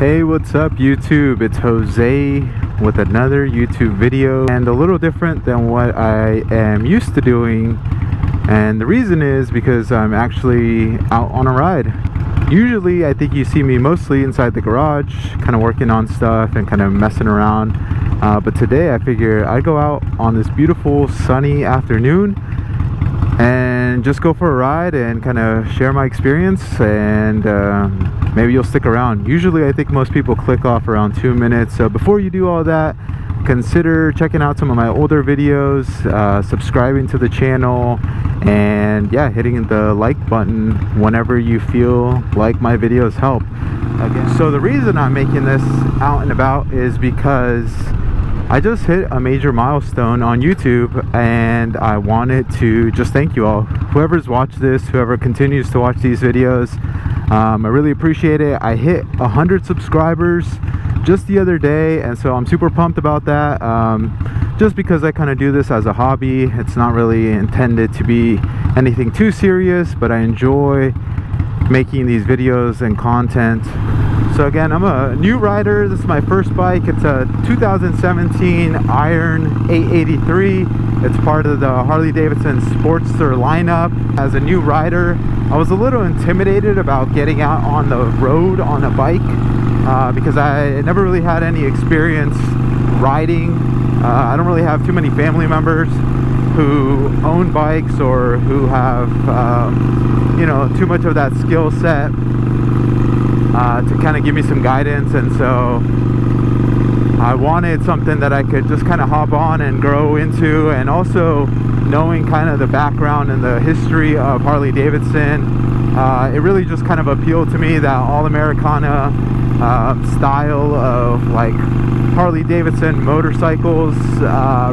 Hey, what's up YouTube? It's Jose with another YouTube video, and a little different than what I am used to doing. And the reason is because I'm actually out on a ride. Usually I think you see me mostly inside the garage, kind of working on stuff and kind of messing around, but today I figure I'd go out on this beautiful sunny afternoon and just go for a ride and kind of share my experience, and maybe you'll stick around. Usually I think most people click off around 2 minutes, so before you do all that, consider checking out some of my older videos, subscribing to the channel, and yeah, hitting the like button whenever you feel like my videos help. So the reason I'm making this out and about is because I just hit a major milestone on YouTube, and I wanted to just thank you all. Whoever's watched this, whoever continues to watch these videos, I really appreciate it. I hit 100 subscribers just the other day, and so I'm super pumped about that. Just because I kind of do this as a hobby. It's not really intended to be anything too serious, but I enjoy making these videos and content. So again, I'm a new rider. This is my first bike. It's a 2017 Iron 883. It's part of the Harley-Davidson Sportster lineup. As a new rider, I was a little intimidated about getting out on the road on a bike because I never really had any experience riding. I don't really have too many family members who own bikes or who have you know, too much of that skill set to kind of give me some guidance, and so I wanted something that I could just kind of hop on and grow into. And also knowing kind of the background and the history of Harley-Davidson, it really just kind of appealed to me, that all Americana style of like Harley-Davidson motorcycles.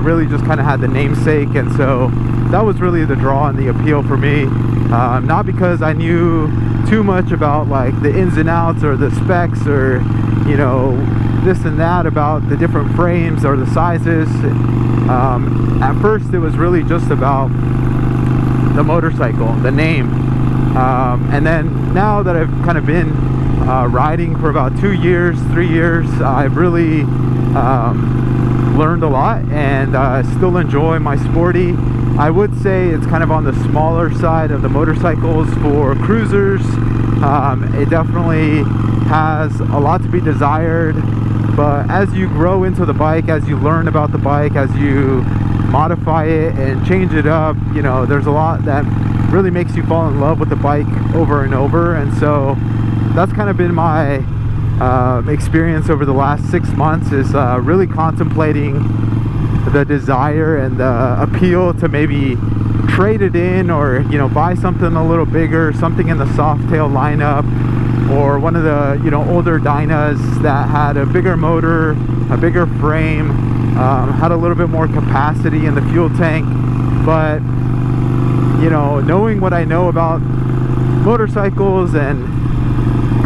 Really just kind of had the namesake, and so that was really the draw and the appeal for me. Not because I knew too much about like the ins and outs or the specs or, you know, this and that about the different frames or the sizes. At first it was really just about the motorcycle, the name, and then now that I've kind of been riding for about 2 years, 3 years, I've really learned a lot, and still enjoy my sporty. I would say it's kind of on the smaller side of the motorcycles for cruisers. It definitely has a lot to be desired, but as you grow into the bike, as you learn about the bike, as you modify it and change it up, you know, there's a lot that really makes you fall in love with the bike over and over. And so that's kind of been my experience over the last 6 months, is really contemplating the desire and the appeal to maybe trade it in, or, you know, buy something a little bigger, something in the Softail lineup, or one of the, you know, older Dynas that had a bigger motor, a bigger frame, had a little bit more capacity in the fuel tank. But, you know, knowing what I know about motorcycles and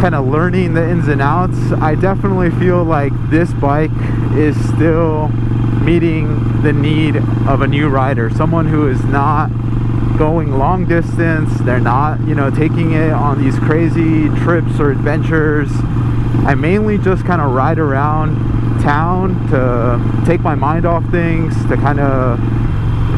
kind of learning the ins and outs, I definitely feel like this bike is still meeting the need of a new rider, someone who is not going long distance. They're not, you know, taking it on these crazy trips or adventures. I mainly just kind of ride around town to take my mind off things, to kind of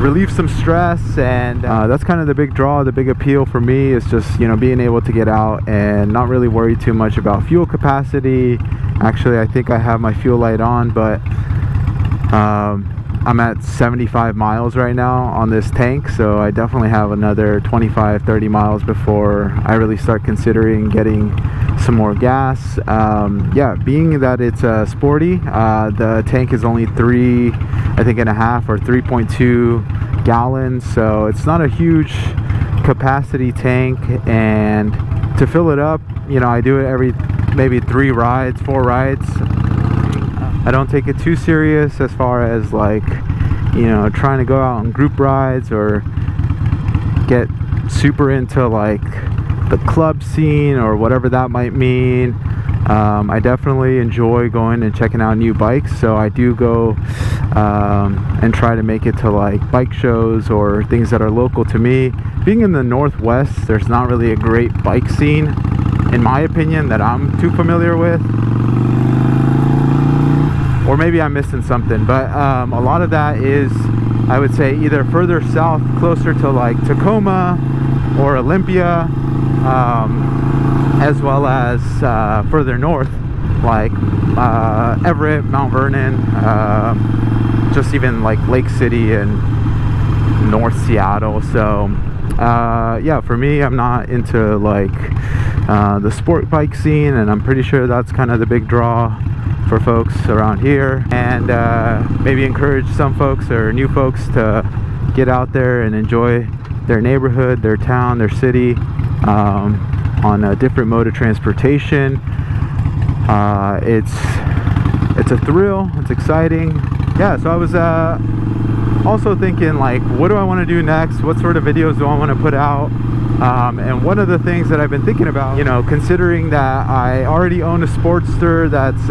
relieve some stress, and that's kind of the big draw, the big appeal for me, is just, you know, being able to get out and not really worry too much about fuel capacity. Actually, I think I have my fuel light on, but I'm at 75 miles right now on this tank, so I definitely have another 25-30 miles before I really start considering getting some more gas. Yeah, being that it's a sporty, the tank is only 3.5 or 3.2 gallons, so it's not a huge capacity tank. And to fill it up, you know, I do it every maybe 4 rides. I don't take it too serious as far as like, you know, trying to go out on group rides or get super into like the club scene or whatever that might mean. I definitely enjoy going and checking out new bikes, so I do go and try to make it to like bike shows or things that are local to me. Being in the Northwest, there's not really a great bike scene, in my opinion, that I'm too familiar with. Or maybe I'm missing something, but a lot of that is, I would say, either further south, closer to like Tacoma or Olympia, as well as further north, like Everett, Mount Vernon, just even like Lake City and North Seattle. So yeah, for me, I'm not into like the sport bike scene, and I'm pretty sure that's kind of the big draw for folks around here, and maybe encourage some folks or new folks to get out there and enjoy their neighborhood, their town, their city, on a different mode of transportation. It's a thrill, it's exciting. Yeah, so I was also thinking, like, what do I want to do next? What sort of videos do I want to put out? And one of the things that I've been thinking about, you know, considering that I already own a Sportster that's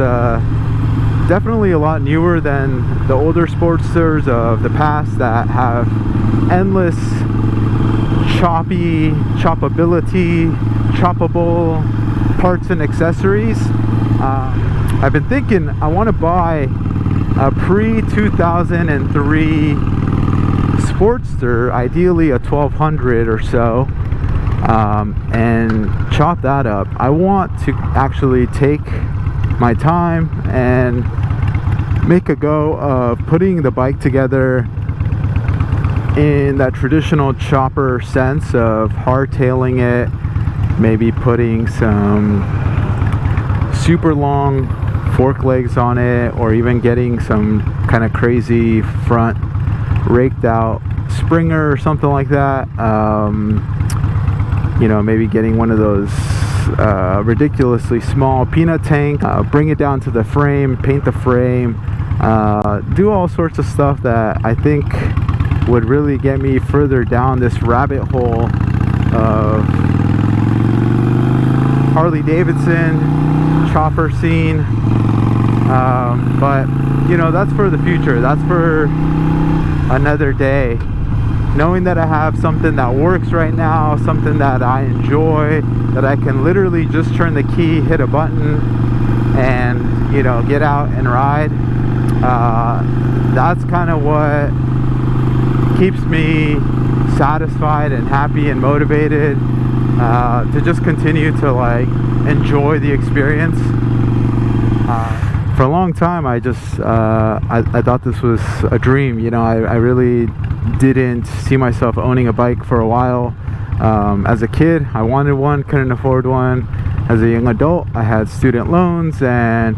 definitely a lot newer than the older Sportsters of the past that have endless choppable parts and accessories. I've been thinking I want to buy a pre-2003 Sportster, ideally a 1200 or so, and chop that up. I want to actually take my time and make a go of putting the bike together in that traditional chopper sense of hardtailing it, maybe putting some super long fork legs on it, or even getting some kind of crazy front raked out Springer or something like that. You know, maybe getting one of those ridiculously small peanut tank, bring it down to the frame, paint the frame, do all sorts of stuff that I think would really get me further down this rabbit hole of Harley Davidson chopper scene. But you know, that's for the future, that's for another day. Knowing that I have something that works right now, something that I enjoy, that I can literally just turn the key, hit a button, and, you know, get out and ride, that's kind of what keeps me satisfied and happy and motivated to just continue to like enjoy the experience. For a long time, I just I thought this was a dream. You know, I really didn't see myself owning a bike for a while. As a kid, I wanted one, couldn't afford one. As a young adult, I had student loans and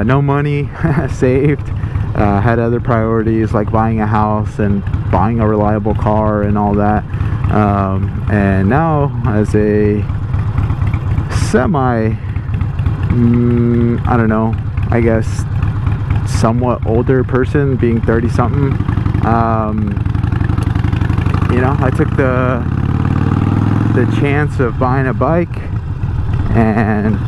no money saved. Had other priorities like buying a house and buying a reliable car and all that. And now, as a semi, I don't know, I guess somewhat older person, being 30 something, you know, I took the chance of buying a bike, and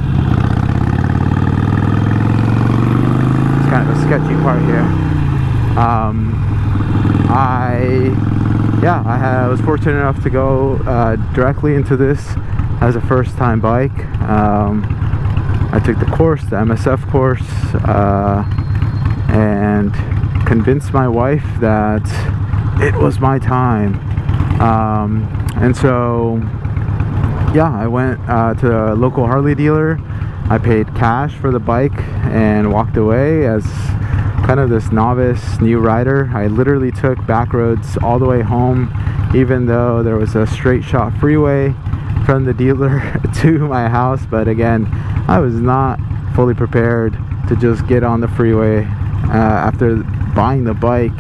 it's kind of a sketchy part here. I was fortunate enough to go directly into this as a first-time bike. I took the course, the MSF course, and convinced my wife that it was my time. And so, yeah, I went to a local Harley dealer. I paid cash for the bike and walked away as kind of this novice new rider. I literally took back roads all the way home, even though there was a straight shot freeway from the dealer to my house. But again, I was not fully prepared to just get on the freeway after buying the bike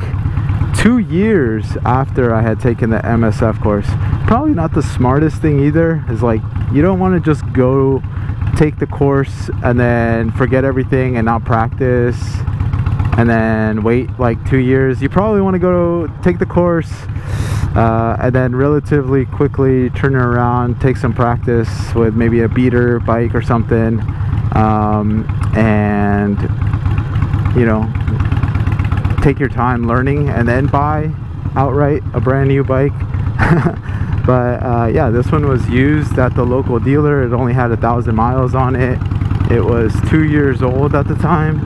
2 years after I had taken the MSF course. Probably not the smartest thing either. Is like, you don't want to just go take the course and then forget everything and not practice and then wait like 2 years. You probably want to go take the course and then relatively quickly turn it around, take some practice with maybe a beater bike or something, and, you know, take your time learning and then buy outright a brand new bike. But yeah, this one was used at the local dealer. It only had 1,000 miles on it. It was 2 years old at the time.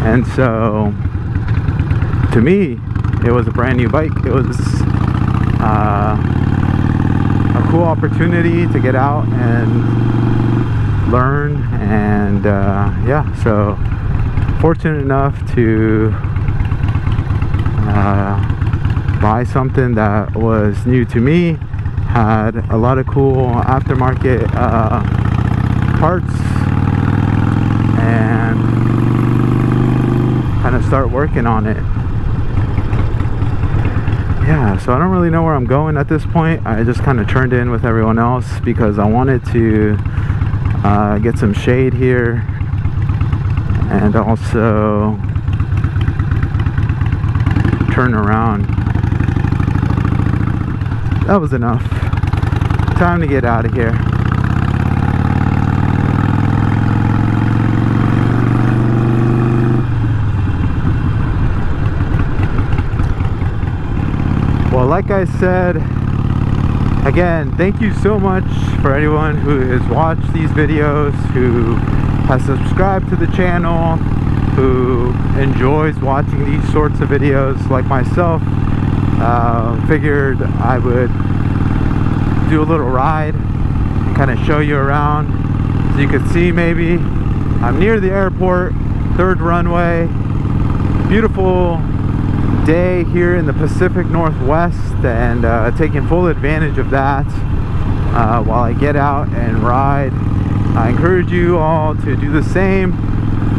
And so to me, it was a brand new bike. It was a cool opportunity to get out and learn. And yeah, so fortunate enough to buy something that was new to me, had a lot of cool aftermarket parts, and kind of start working on it. Yeah, so I don't really know where I'm going at this point. I just kind of turned in with everyone else because I wanted to get some shade here, and also turn around. That was enough. Time to get out of here. Well, like I said, again, thank you so much for anyone who has watched these videos, who has subscribed to the channel, who enjoys watching these sorts of videos like myself. Figured I would do a little ride and kind of show you around so you could see. Maybe I'm near the airport, 3rd runway. Beautiful day here in the Pacific Northwest, and taking full advantage of that while I get out and ride. I encourage you all to do the same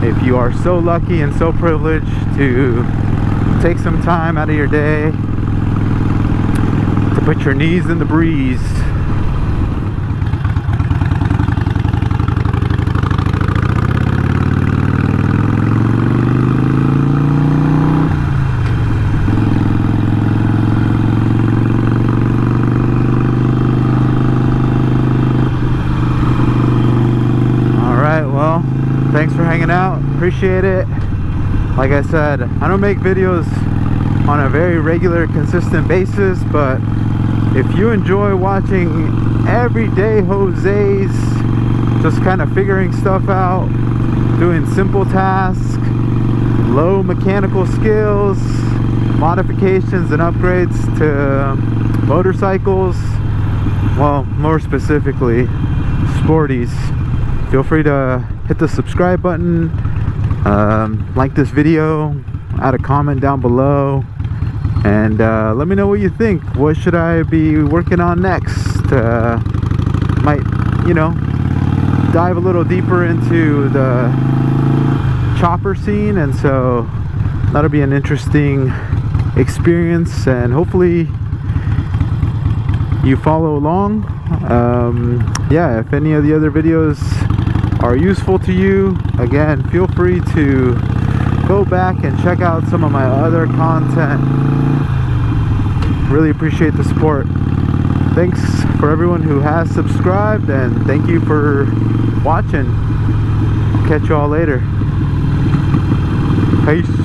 if you are so lucky and so privileged to take some time out of your day to put your knees in the breeze. Well, thanks for hanging out. Appreciate it. Like I said, I don't make videos on a very regular, consistent basis, but if you enjoy watching everyday Jose's just kind of figuring stuff out, doing simple tasks, low mechanical skills, modifications and upgrades to motorcycles, well, more specifically sporties, feel free to hit the subscribe button, like this video, add a comment down below, and let me know what you think. What should I be working on next? Might, you know, dive a little deeper into the chopper scene, and so that'll be an interesting experience, and hopefully you follow along. Yeah, if any of the other videos are useful to you, again, feel free to go back and check out some of my other content. Really appreciate the support. Thanks for everyone who has subscribed, and thank you for watching. Catch you all later. Peace.